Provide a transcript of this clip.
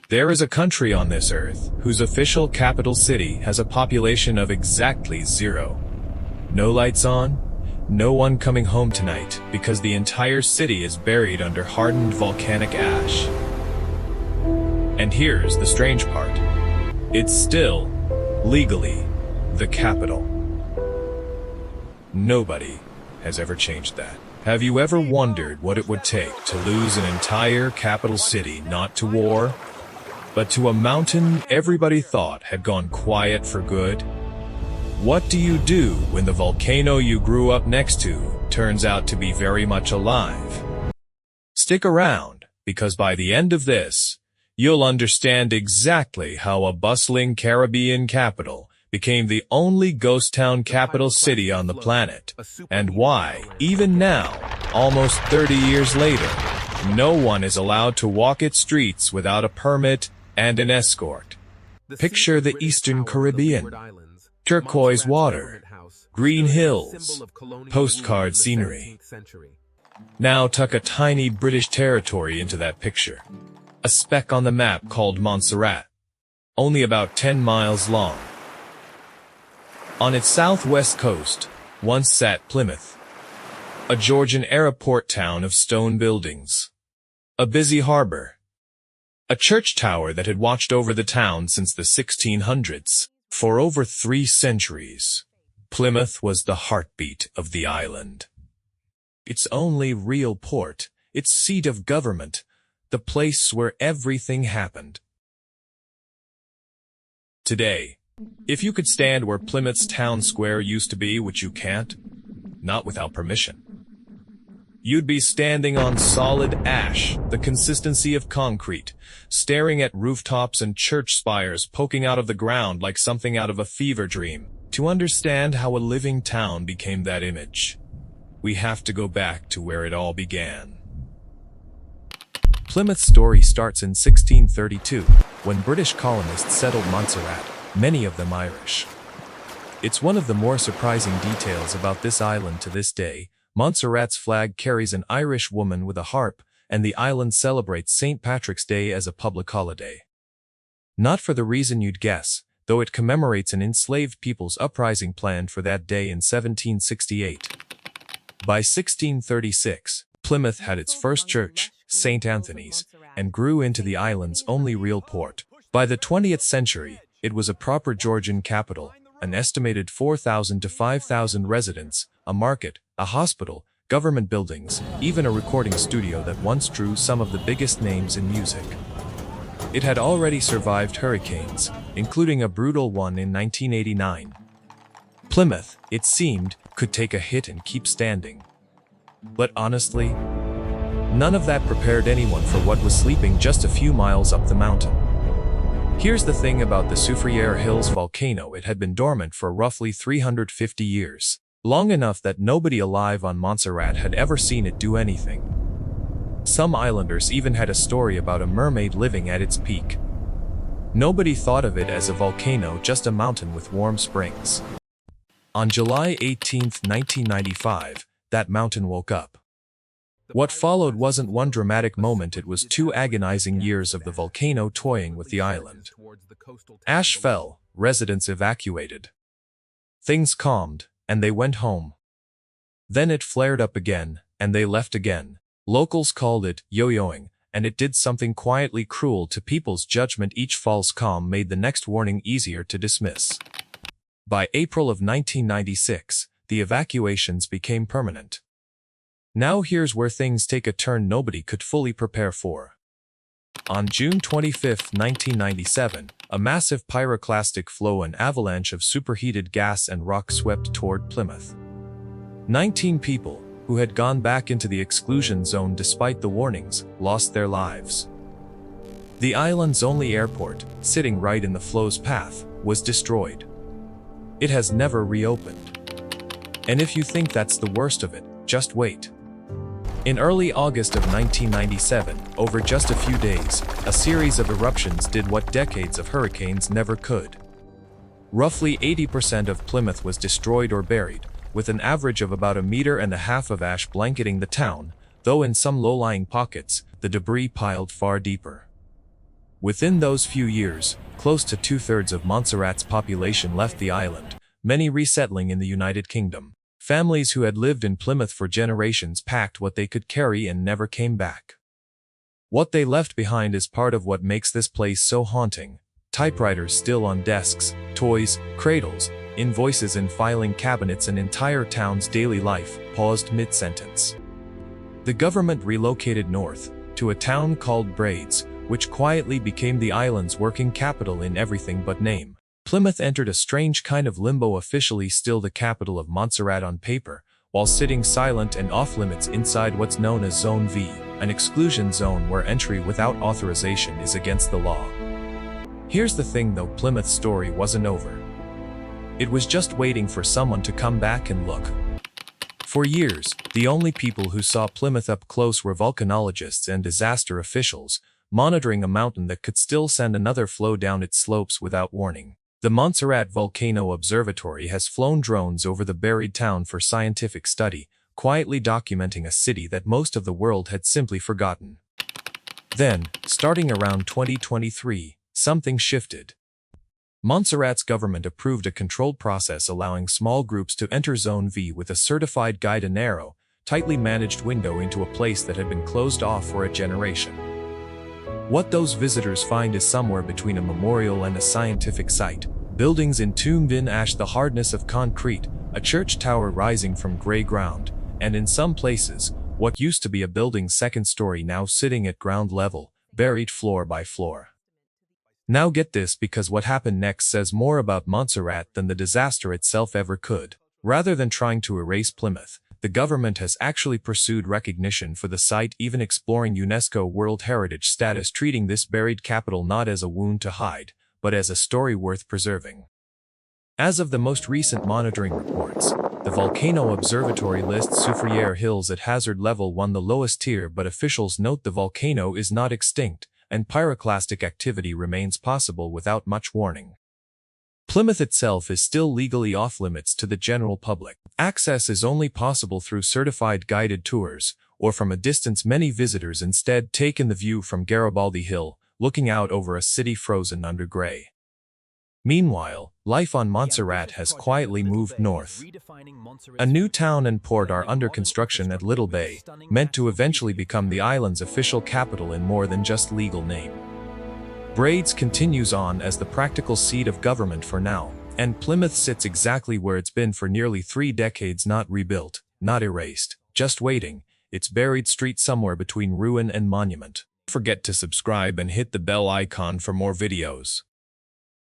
There is a country on this earth whose official capital city has a population of exactly 0. No lights on, no one coming home tonight because the entire city is buried under hardened volcanic ash. And here's the strange part. It's still, legally, the capital. Nobody has ever changed that. Have you ever wondered what it would take to lose an entire capital city not to war, but to a mountain everybody thought had gone quiet for good? What do you do when the volcano you grew up next to turns out to be very much alive? Stick around, because by the end of this, you'll understand exactly how a bustling Caribbean capital became the only ghost town capital city on the planet, and why, even now, almost 30 years later, no one is allowed to walk its streets without a permit and an escort. Picture the Eastern Caribbean. Turquoise water, green hills, postcard scenery. Now tuck a tiny British territory into that picture. A speck on the map called Montserrat, only about 10 miles long. On its southwest coast, once sat Plymouth, a Georgian-era port town of stone buildings, a busy harbor, a church tower that had watched over the town since the 1600s. For over 3 centuries, Plymouth was the heartbeat of the island. Its only real port, its seat of government, the place where everything happened. Today, if you could stand where Plymouth's town square used to be, which you can't, not without permission, you'd be standing on solid ash, the consistency of concrete, staring at rooftops and church spires poking out of the ground like something out of a fever dream. To understand how a living town became that image, we have to go back to where it all began. Plymouth's story starts in 1632, when British colonists settled Montserrat, many of them Irish. It's one of the more surprising details about this island to this day. Montserrat's flag carries an Irish woman with a harp, and the island celebrates St. Patrick's Day as a public holiday. Not for the reason you'd guess, though it commemorates an enslaved people's uprising planned for that day in 1768. By 1636, Plymouth had its first church, St. Anthony's, and grew into the island's only real port. By the 20th century, it was a proper Georgian capital, an estimated 4,000 to 5,000 residents, a market, a hospital, government buildings, even a recording studio that once drew some of the biggest names in music. It had already survived hurricanes, including a brutal one in 1989. Plymouth, it seemed, could take a hit and keep standing. But honestly, none of that prepared anyone for what was sleeping just a few miles up the mountain. Here's the thing about the Soufrière Hills volcano: it had been dormant for roughly 350 years. Long enough that nobody alive on Montserrat had ever seen it do anything. Some islanders even had a story about a mermaid living at its peak. Nobody thought of it as a volcano, just a mountain with warm springs. On July 18, 1995, that mountain woke up. What followed wasn't one dramatic moment, it was 2 agonizing years of the volcano toying with the island. Ash fell, residents evacuated. Things calmed, and they went home. Then it flared up again, and they left again. Locals called it yo-yoing, and it did something quietly cruel to people's judgment. Each false calm made the next warning easier to dismiss. By April of 1996, the evacuations became permanent. Now here's where things take a turn nobody could fully prepare for. On June 25, 1997, a massive pyroclastic flow and avalanche of superheated gas and rock swept toward Plymouth. 19 people, who had gone back into the exclusion zone despite the warnings, lost their lives. The island's only airport, sitting right in the flow's path, was destroyed. It has never reopened. And if you think that's the worst of it, just wait. In early August of 1997, over just a few days, a series of eruptions did what decades of hurricanes never could. Roughly 80% of Plymouth was destroyed or buried, with an average of about 1.5 meters of ash blanketing the town, though in some low-lying pockets, the debris piled far deeper. Within those few years, close to 2/3 of Montserrat's population left the island, many resettling in the United Kingdom. Families who had lived in Plymouth for generations packed what they could carry and never came back. What they left behind is part of what makes this place so haunting. Typewriters still on desks, toys, cradles, invoices in filing cabinets, and entire town's daily life paused mid-sentence. The government relocated north, to a town called Braids, which quietly became the island's working capital in everything but name. Plymouth entered a strange kind of limbo, officially still the capital of Montserrat on paper, while sitting silent and off-limits inside what's known as Zone V, an exclusion zone where entry without authorization is against the law. Here's the thing though, Plymouth's story wasn't over. It was just waiting for someone to come back and look. For years, the only people who saw Plymouth up close were volcanologists and disaster officials, monitoring a mountain that could still send another flow down its slopes without warning. The Montserrat Volcano Observatory has flown drones over the buried town for scientific study, quietly documenting a city that most of the world had simply forgotten. Then, starting around 2023, something shifted. Montserrat's government approved a controlled process allowing small groups to enter Zone V with a certified guide, a narrow, tightly managed window into a place that had been closed off for a generation. What those visitors find is somewhere between a memorial and a scientific site. Buildings entombed in ash, the hardness of concrete, a church tower rising from gray ground, and in some places, what used to be a building's second story now sitting at ground level, buried floor by floor. Now get this, because what happened next says more about Montserrat than the disaster itself ever could. Rather than trying to erase Plymouth, the government has actually pursued recognition for the site, even exploring UNESCO World Heritage status, treating this buried capital not as a wound to hide, but as a story worth preserving. As of the most recent monitoring reports, the Volcano Observatory lists Soufrière Hills at hazard level 1, the lowest tier, but officials note the volcano is not extinct, and pyroclastic activity remains possible without much warning. Plymouth itself is still legally off-limits to the general public. Access is only possible through certified guided tours, or from a distance. Many visitors instead take in the view from Garibaldi Hill, looking out over a city frozen under gray. Meanwhile, life on Montserrat has quietly moved north. A new town and port are under construction at Little Bay, meant to eventually become the island's official capital in more than just legal name. Braids continues on as the practical seat of government for now, and Plymouth sits exactly where it's been for nearly 3 decades, not rebuilt, not erased, just waiting, its buried street somewhere between ruin and monument. Don't forget to subscribe and hit the bell icon for more videos.